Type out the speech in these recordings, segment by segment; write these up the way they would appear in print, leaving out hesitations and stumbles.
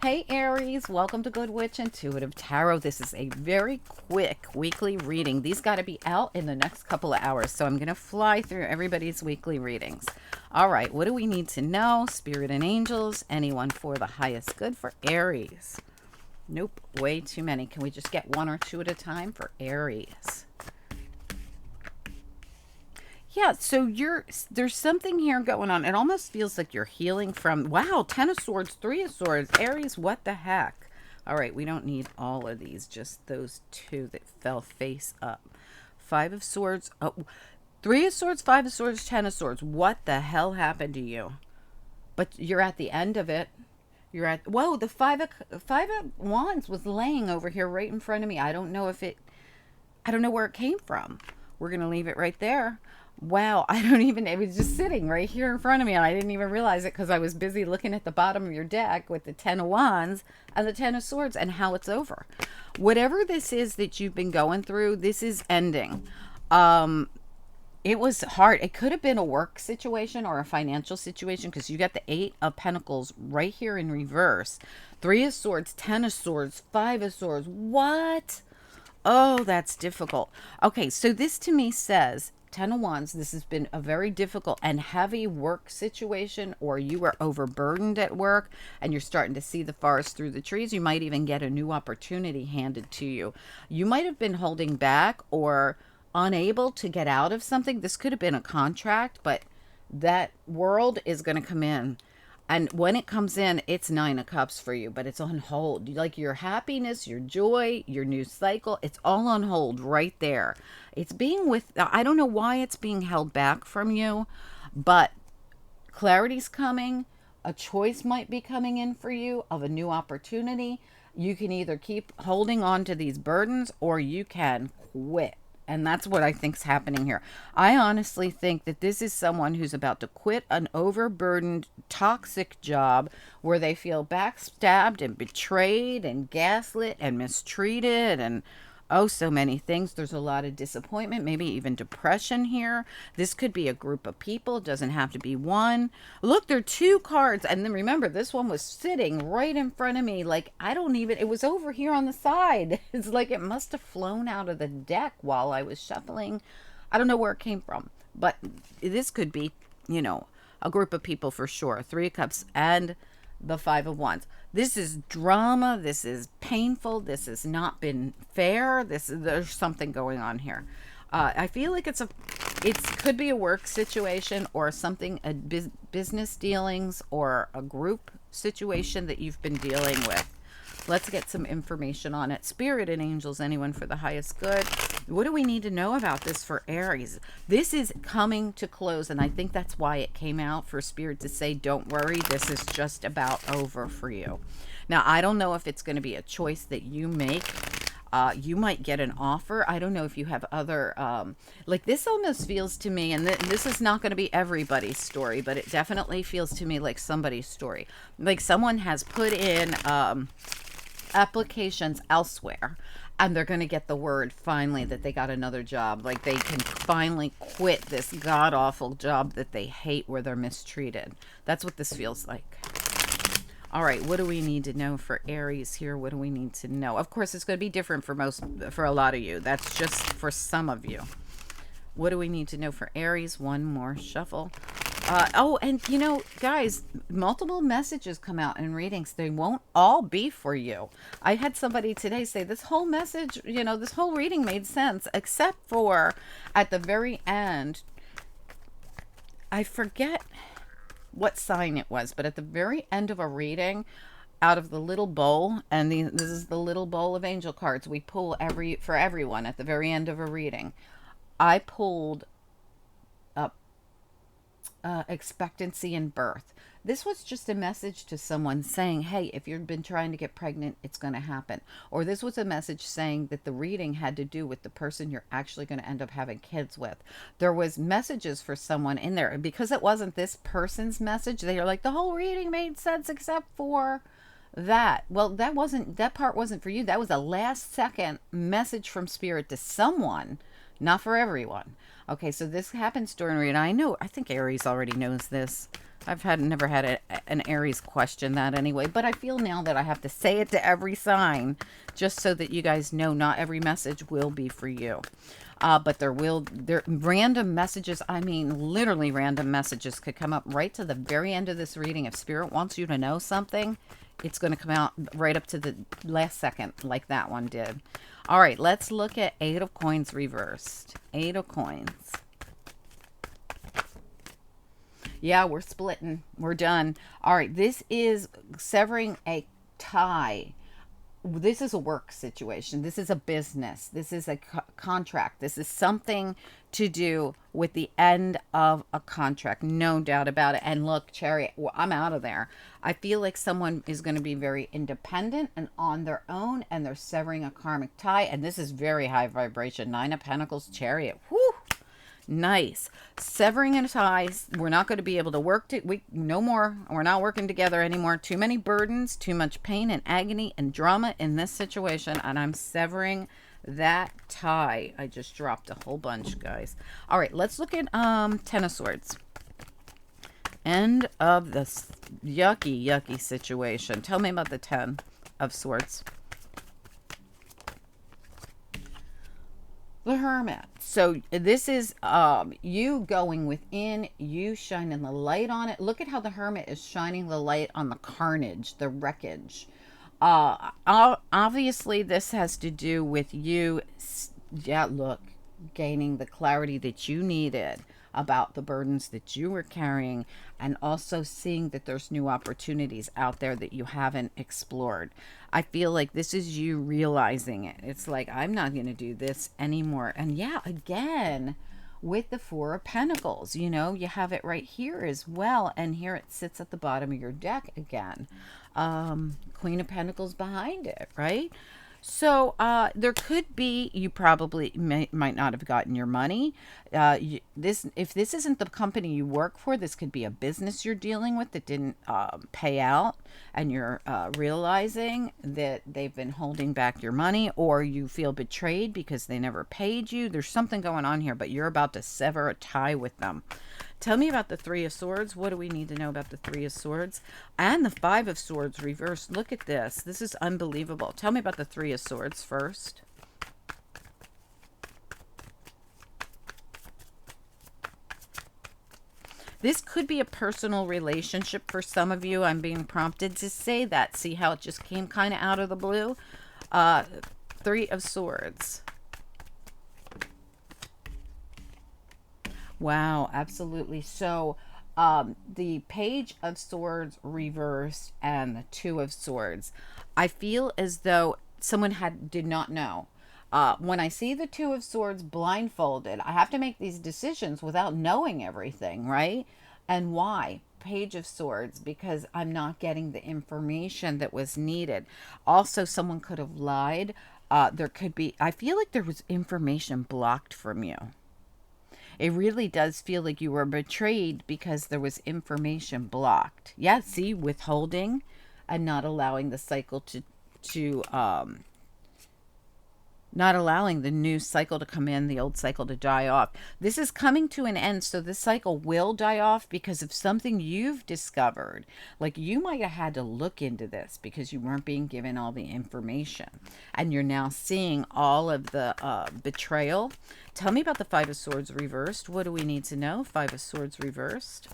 Hey Aries, welcome to Good Witch Intuitive Tarot. This is a very quick weekly reading. These got to be out in the next couple of hours, so I'm going to fly through everybody's weekly readings. All right, what do we need to know? Spirit and angels, anyone for the highest good for Aries? Nope, way too many. Can we just get one or two at a time for Aries? Yeah, so there's something here going on. It almost feels like you're healing from, wow, 10 of Swords, 3 of Swords, Aries, what the heck? All right, we don't need all of these, just those two that fell face up. 5 of Swords, oh, 3 of Swords, 5 of Swords, 10 of Swords. What the hell happened to you? But you're at the end of it. You're at, whoa, the five of Wands was laying over here right in front of me. I don't know where it came from. We're going to leave it right there. Wow, it was just sitting right here in front of me, and I didn't even realize it because I was busy looking at the bottom of your deck with the 10 of Wands and the 10 of Swords and how it's over. Whatever this is that you've been going through, this is ending. It was hard. It could have been a work situation or a financial situation because you got the 8 of Pentacles right here in reverse. 3 of Swords, 10 of Swords, 5 of Swords. What? Oh, that's difficult. Okay, so this to me says 10 of Wands, this has been a very difficult and heavy work situation, or you are overburdened at work and you're starting to see the forest through the trees. You might even get a new opportunity handed to you. You might have been holding back or unable to get out of something. This could have been a contract, but that world is going to come in. And when it comes in, it's 9 of Cups for you, but it's on hold. Like your happiness, your joy, your new cycle, it's all on hold right there. It's being I don't know why it's being held back from you, but clarity's coming. A choice might be coming in for you of a new opportunity. You can either keep holding on to these burdens or you can quit. And that's what I think is happening here. I honestly think that this is someone who's about to quit an overburdened, toxic job where they feel backstabbed and betrayed and gaslit and mistreated and oh, so many things. There's a lot of disappointment, maybe even depression here. This could be a group of people. It doesn't have to be one. Look, there are 2 cards. And then remember, this one was sitting right in front of me. Like, it was over here on the side. It's like it must have flown out of the deck while I was shuffling. I don't know where it came from. But this could be, a group of people for sure. 3 of Cups and the 5 of Wands. This is drama. This is painful. This has not been fair. There's something going on here. I feel like it could be a work situation or something, business dealings or a group situation that you've been dealing with. Let's get some information on it. Spirit and angels, anyone for the highest good. What do we need to know about this for Aries? This is coming to close, and I think that's why it came out for Spirit to say, don't worry, this is just about over for you. Now, I don't know if it's going to be a choice that you make. You might get an offer. I don't know if you have other, like this almost feels to me, and this is not going to be everybody's story, but it definitely feels to me like somebody's story. Like someone has put in applications elsewhere and they're going to get the word finally that they got another job. Like they can finally quit this god-awful job that they hate where they're mistreated. That's what this feels like. All right, what do we need to know for Aries here? What do we need to know? Of course, it's going to be different for a lot of you. That's just for some of you. What do we need to know for Aries? One more shuffle. Oh, and guys, multiple messages come out in readings. They won't all be for you. I had somebody today say this whole message, this whole reading made sense, except for at the very end, I forget what sign it was, but at the very end of a reading, out of the little bowl, and this is the little bowl of angel cards we pull for everyone at the very end of a reading, I pulled up expectancy and birth. This was just a message to someone saying, hey, if you've been trying to get pregnant, it's going to happen. Or this was a message saying that the reading had to do with the person you're actually going to end up having kids with. There was messages for someone in there. Because it wasn't this person's message, they are like, the whole reading made sense except for that. Well, that part wasn't for you. That was a last second message from Spirit to someone Not for everyone. Okay, so this happens during read. I think Aries already knows this. Never had an Aries question that anyway, but I feel now that I have to say it to every sign just so that you guys know not every message will be for you. But there random messages, I mean literally random messages could come up right to the very end of this reading. If Spirit wants you to know something, it's going to come out right up to the last second like that one did. All right, let's look at Eight of Coins reversed. Eight of Coins. Yeah, we're splitting. We're done. All right, this is severing a tie. This is a work situation. This is a business. This is a contract. This is something to do with the end of a contract. No doubt about it. And look, Chariot, well, I'm out of there. I feel like someone is going to be very independent and on their own, and they're severing a karmic tie. And this is very high vibration. Nine of Pentacles, Chariot. Whoo! Nice. Severing a ties. We're not going to be able to work. No more. We're not working together anymore. Too many burdens, too much pain and agony and drama in this situation. And I'm severing that tie. I just dropped a whole bunch, guys. All right, let's look at Ten of Swords. End of this yucky situation. Tell me about the Ten of Swords. The Hermit. So this is you going within, you shining the light on it. Look at how the Hermit is shining the light on the carnage, the wreckage. Obviously this has to do with you, look, gaining the clarity that you needed about the burdens that you were carrying, and also seeing that there's new opportunities out there that you haven't explored. I feel like this is you realizing it. It's like, I'm not going to do this anymore. And yeah, again, with the Four of Pentacles, you know, you have it right here as well. And here it sits at the bottom of your deck again. Queen of Pentacles behind it, right? So there could be, you probably might not have gotten your money. If this isn't the company you work for, this could be a business you're dealing with that didn't pay out, and you're realizing that they've been holding back your money, or you feel betrayed because they never paid you. There's something going on here, but you're about to sever a tie with them. Tell me about the Three of Swords. What do we need to know about the Three of Swords? And the Five of Swords reversed. Look at this. This is unbelievable. Tell me about the Three of Swords first. This could be a personal relationship for some of you. I'm being prompted to say that. See how it just came kind of out of the blue? Three of Swords. Wow, absolutely. So the Page of Swords reversed and the Two of Swords. I feel as though someone did not know. When I see the Two of Swords blindfolded, I have to make these decisions without knowing everything, right? And why? Page of Swords, because I'm not getting the information that was needed. Also, someone could have lied. There could be, I feel like there was information blocked from you. It really does feel like you were betrayed because there was information blocked. Yeah, see, withholding and not allowing the cycle to not allowing the new cycle to come in, the old cycle to die off. This is coming to an end, so this cycle will die off because of something you've discovered. Like, you might have had to look into this because you weren't being given all the information, and you're now seeing all of the betrayal. Tell me about the Five of Swords reversed. What do we need to know? Five of Swords reversed.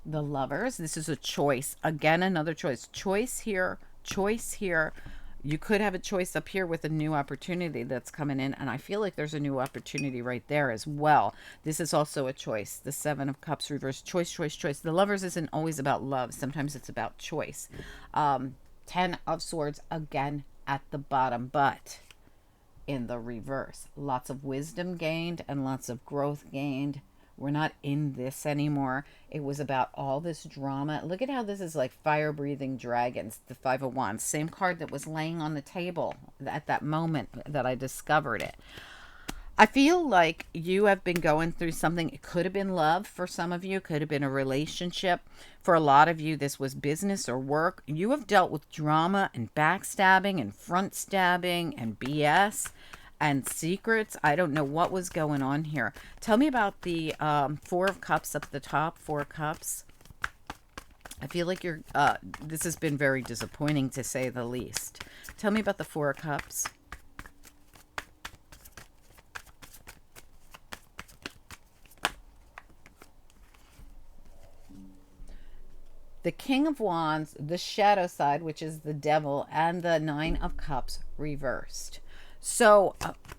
The Lovers. This is a choice. Again, another choice. Choice here. Choice here. You could have a choice up here with a new opportunity that's coming in, and I feel like there's a new opportunity right there as well. This is also a choice. The Seven of Cups reversed. Choice, choice, choice. The Lovers isn't always about love. Sometimes it's about choice. 10 of Swords again at the bottom, but in the reverse. Lots of wisdom gained and lots of growth gained. We're not in this anymore. It was about all this drama. Look at how this is like fire-breathing dragons, the Five of Wands. Same card that was laying on the table at that moment that I discovered it. I feel like you have been going through something. It could have been love for some of you. Could have been a relationship. For a lot of you, this was business or work. You have dealt with drama and backstabbing and front stabbing and BS. and secrets. I don't know what was going on here. Tell me about the Four of Cups up the top, Four of Cups. I feel like this has been very disappointing to say the least. Tell me about the Four of Cups. The King of Wands, the shadow side, which is the devil, and the Nine of Cups reversed. So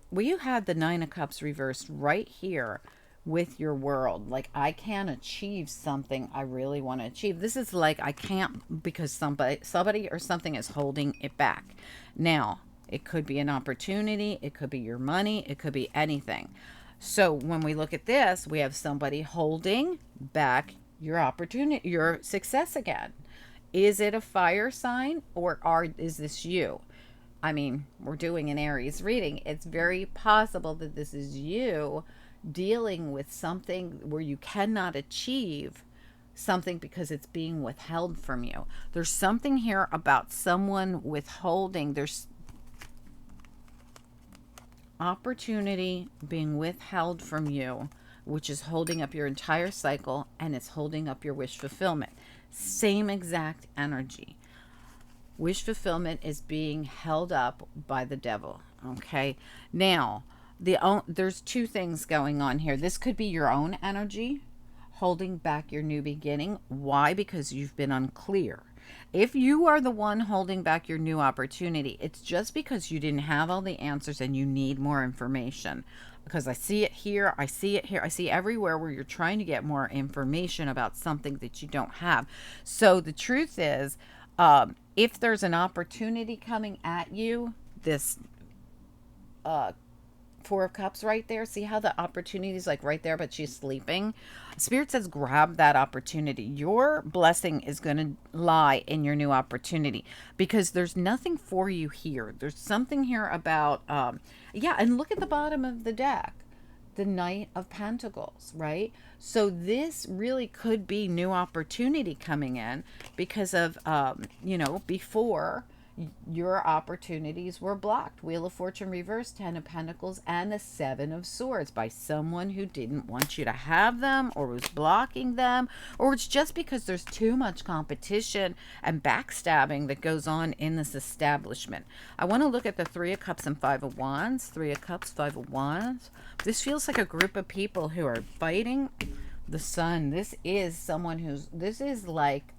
we had the Nine of Cups reversed right here with your world. Like, I can't achieve something I really want to achieve. This is like I can't because somebody or something is holding it back. Now, it could be an opportunity. It could be your money. It could be anything. So when we look at this, we have somebody holding back your opportunity, your success again. Is it a fire sign, or is this you? I mean, we're doing an Aries reading. It's very possible that this is you dealing with something where you cannot achieve something because it's being withheld from you. There's something here about someone withholding. There's opportunity being withheld from you, which is holding up your entire cycle, and it's holding up your wish fulfillment. Same exact energy. Wish fulfillment is being held up by the devil. Okay. Now, there's two things going on here. This could be your own energy holding back your new beginning. Why? Because you've been unclear. If you are the one holding back your new opportunity, it's just because you didn't have all the answers and you need more information. Because I see it here, I see it here, I see everywhere where you're trying to get more information about something that you don't have. So the truth is, if there's an opportunity coming at you, this Four of Cups right there. See how the opportunity is like right there, but she's sleeping? Spirit says grab that opportunity. Your blessing is going to lie in your new opportunity because there's nothing for you here. There's something here about, yeah, and look at the bottom of the deck. The Knight of Pentacles, right? So this really could be new opportunity coming in because of, before your opportunities were blocked. Wheel of Fortune reversed, Ten of Pentacles, and the Seven of Swords by someone who didn't want you to have them or was blocking them, or it's just because there's too much competition and backstabbing that goes on in this establishment. I want to look at the Three of Cups and Five of Wands. Three of Cups, Five of Wands. This feels like a group of people who are fighting the sun. This is someone this is like,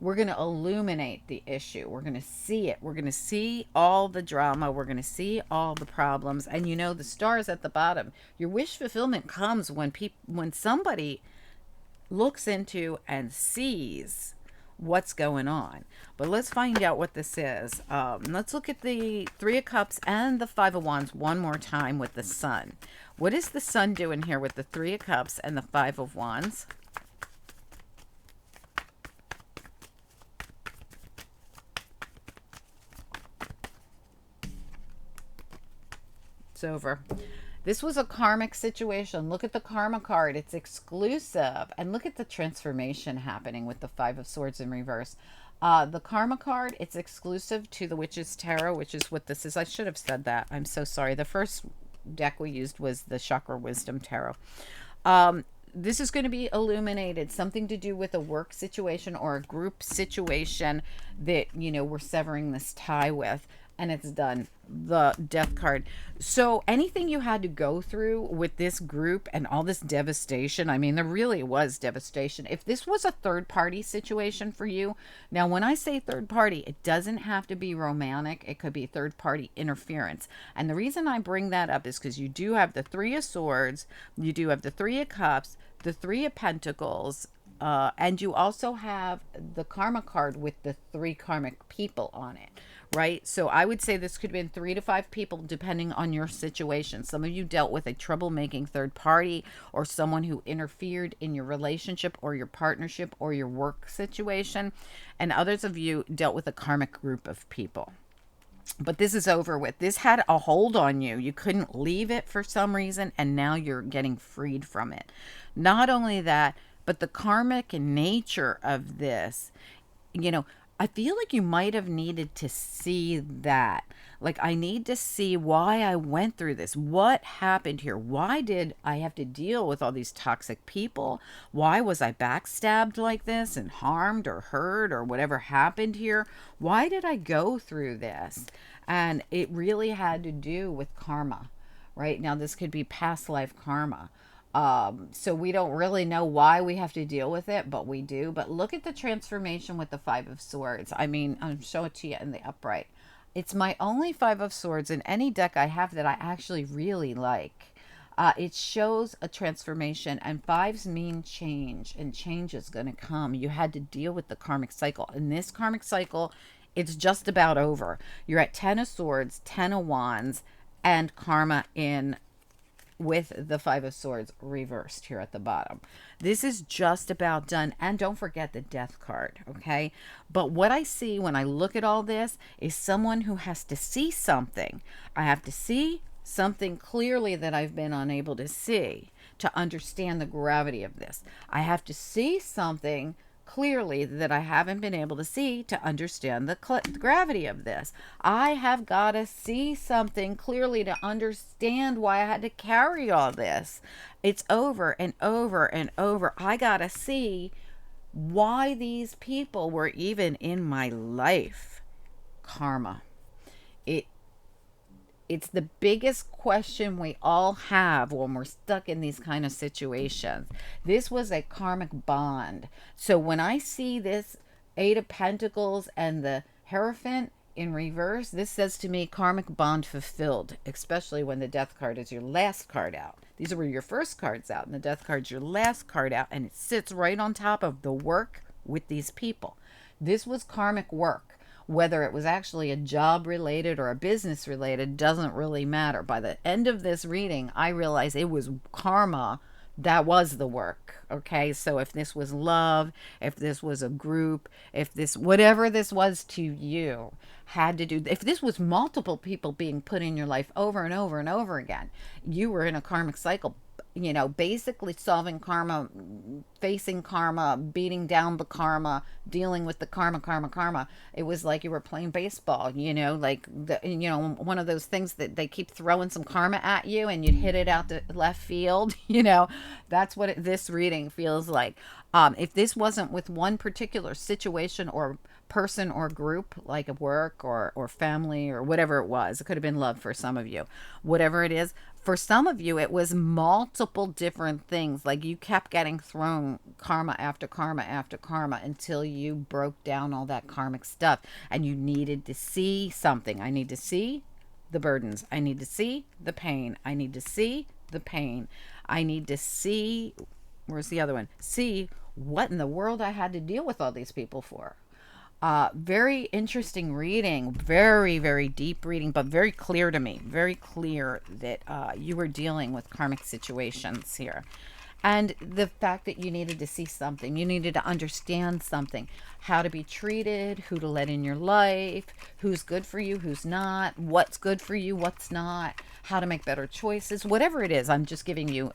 we're going to illuminate the issue. We're going to see it. We're going to see all the drama. We're going to see all the problems. And the stars at the bottom. Your wish fulfillment comes when somebody looks into and sees what's going on. But let's find out what this is. Let's look at the Three of Cups and the Five of Wands one more time with the sun. What is the sun doing here with the Three of Cups and the Five of Wands? Over. This was a karmic situation. Look at the karma card. It's exclusive. And look at the transformation happening with the Five of Swords in reverse. The karma card, it's exclusive to the Witch's Tarot, which is what this is. I should have said that. I'm so sorry. The first deck we used was the Chakra Wisdom Tarot. This is going to be illuminated. Something to do with a work situation or a group situation that, we're severing this tie with. And it's done. The Death card. So anything you had to go through with this group and all this devastation, I mean, there really was devastation. If this was a third party situation for you, now when I say third party, it doesn't have to be romantic. It could be third party interference. And the reason I bring that up is because you do have the Three of Swords, you do have the Three of Cups, the Three of Pentacles, and you also have the Karma card with the three karmic people on it. Right? So I would say this could have been 3 to 5 people depending on your situation. Some of you dealt with a troublemaking third party or someone who interfered in your relationship or your partnership or your work situation. And others of you dealt with a karmic group of people. But this is over with. This had a hold on you. You couldn't leave it for some reason, and now you're getting freed from it. Not only that, but the karmic nature of this, I feel like you might have needed to see that. Like, I need to see why I went through this. What happened here? Why did I have to deal with all these toxic people? Why was I backstabbed like this and harmed or hurt or whatever happened here? Why did I go through this? And it really had to do with karma, right? Now, this could be past life karma. So we don't really know why we have to deal with it, but we do. But look at the transformation with the Five of Swords. I mean, I'm showing it to you in the upright. It's my only Five of Swords in any deck I have that I actually really like. It shows a transformation, and fives mean change, and change is going to come. You had to deal with the karmic cycle. In this karmic cycle, it's just about over. You're at 10 of Swords, 10 of Wands, and karma in with the Five of Swords reversed here at the bottom. This is just about done. And don't forget the Death card, okay? But what I see when I look at all this is someone who has to see something. I have to see something clearly that I've been unable to see to understand the gravity of this. I have to see something clearly that I haven't been able to see to understand the gravity of this. I have got to see something clearly to understand why I had to carry all this. It's over and over and over. I got to see why these people were even in my life. Karma. It it's the biggest question we all have when we're stuck in these kind of situations. This was a karmic bond. So when I see this Eight of Pentacles and the Hierophant in reverse, this says to me karmic bond fulfilled, especially when the Death card is your last card out. These were your first cards out, and the Death card's your last card out, and it sits right on top of the work with these people. This was karmic work. Whether it was actually a job related or a business related doesn't really matter. By the end of this reading, I realized it was karma that was the work. Okay, so if this was love, if this was a group, if this, whatever this was to you, had to do, if this was multiple people being put in your life over and over and over again, you were in a karmic cycle, you know, basically solving karma, facing karma, beating down the karma, dealing with the karma. It was like you were playing baseball, you know, like the, you know, one of those things that they keep throwing some karma at you and you'd hit it out to left field, you know. That's what this reading feels like. If this wasn't with one particular situation or person or group, like a work or family or whatever it was, it could have been love for some of you, whatever it is, for some of you it was multiple different things. Like you kept getting thrown karma after karma after karma until you broke down all that karmic stuff and you needed to see something. I need to see the burdens, I need to see the pain, I need to see the pain, I need to see, where's the other one, see what in the world I had to deal with all these people for. Very interesting reading, very, very deep reading, but very clear to me, very clear that you were dealing with karmic situations here. And the fact that you needed to see something, you needed to understand something, how to be treated, who to let in your life, who's good for you, who's not, what's good for you, what's not, how to make better choices, whatever it is. I'm just giving you,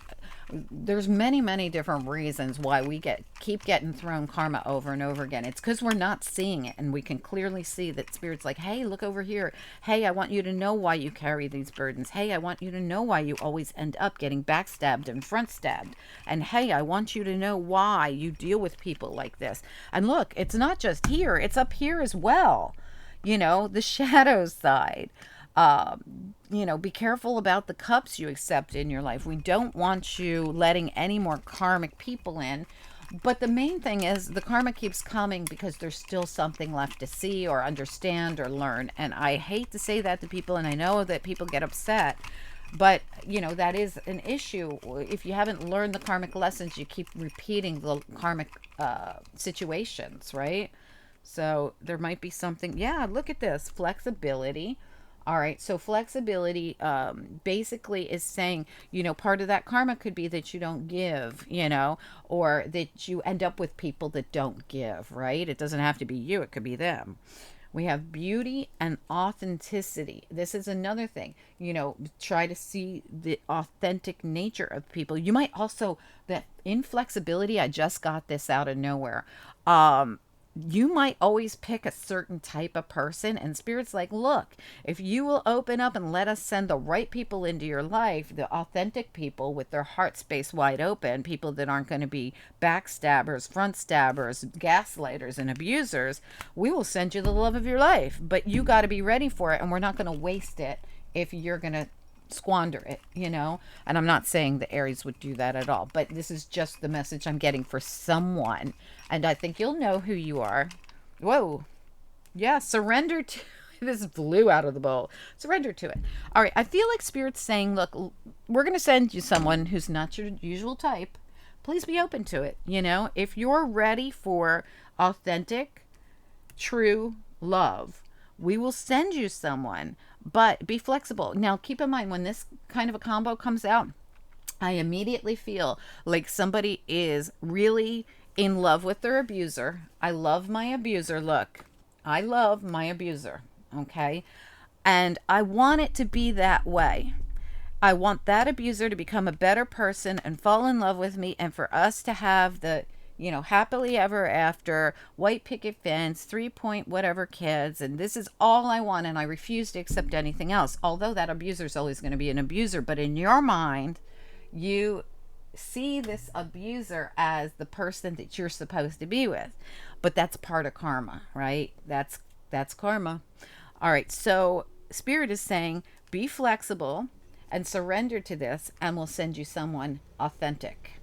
there's many different reasons why we keep getting thrown karma over and over again. It's because we're not seeing it, and we can clearly see that Spirit's like, hey, look over here. Hey, I want you to know why you carry these burdens. Hey, I want you to know why you always end up getting backstabbed and front stabbed. And hey, I want you to know why you deal with people like this. And look, it's not just here, it's up here as well. You know, the shadow side. You know, be careful about the cups you accept in your life. We don't want you letting any more karmic people in. But the main thing is the karma keeps coming because there's still something left to see or understand or learn. And I hate to say that to people, and I know that people get upset. But, you know, that is an issue. If you haven't learned the karmic lessons, you keep repeating the karmic situations, right? So there might be something. Yeah, look at this. Flexibility. All right, so flexibility basically is saying, you know, part of that karma could be that you don't give, you know, or that you end up with people that don't give, right? It doesn't have to be you, it could be them. We have beauty and authenticity. This is another thing, you know, try to see the authentic nature of people. You might also, that inflexibility, I just got this out of nowhere. you might always pick a certain type of person, and spirit's like, look, if you will open up and let us send the right people into your life, the authentic people with their heart space wide open, people that aren't going to be backstabbers, front stabbers, gaslighters, and abusers, we will send you the love of your life. But you got to be ready for it, and we're not going to waste it if you're going to squander it, you know? And I'm not saying the Aries would do that at all, but this is just the message I'm getting for someone. And I think you'll know who you are. Whoa. Yeah, surrender to this blew out of the bowl. Surrender to it. All right, I feel like Spirit's saying, look, we're going to send you someone who's not your usual type. Please be open to it, you know? If you're ready for authentic, true love, we will send you someone, but be flexible. Now, keep in mind when this kind of a combo comes out, I immediately feel like somebody is really in love with their abuser. I love my abuser. Look, I love my abuser. Okay. And I want it to be that way. I want that abuser to become a better person and fall in love with me, and for us to have the, you know, happily ever after, white picket fence, 3 point whatever kids, and this is all I want, and I refuse to accept anything else. Although that abuser is always going to be an abuser, but in your mind, you see this abuser as the person that you're supposed to be with. But that's part of karma, right? That's karma. All right, so Spirit is saying be flexible and surrender to this, and we'll send you someone authentic.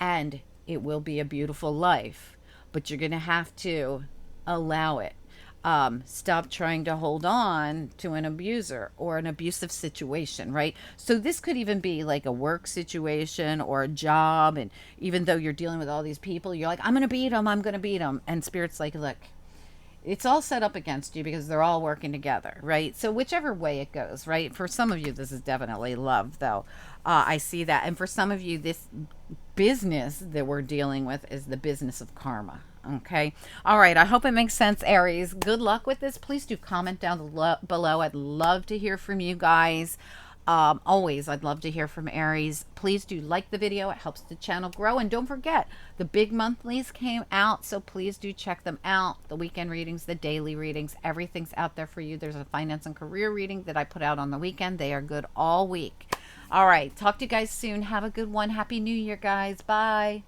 And it will be a beautiful life, but you're going to have to allow it. Stop trying to hold on to an abuser or an abusive situation, right? So this could even be like a work situation or a job. And even though you're dealing with all these people, you're like, I'm going to beat them. I'm going to beat them. And Spirit's like, look, it's all set up against you because they're all working together, right? So whichever way it goes, right? For some of you, this is definitely love, though. I see that. And for some of you, this business that we're dealing with is the business of karma. Okay. All right. I hope it makes sense, Aries. Good luck with this. Please do comment down below. I'd love to hear from you guys. Always, I'd love to hear from Aries. Please do like the video. It helps the channel grow. And don't forget, the big monthlies came out, so please do check them out. The weekend readings, the daily readings, everything's out there for you. There's a finance and career reading that I put out on the weekend. They are good all week. All right. Talk to you guys soon. Have a good one. Happy New Year, guys. Bye.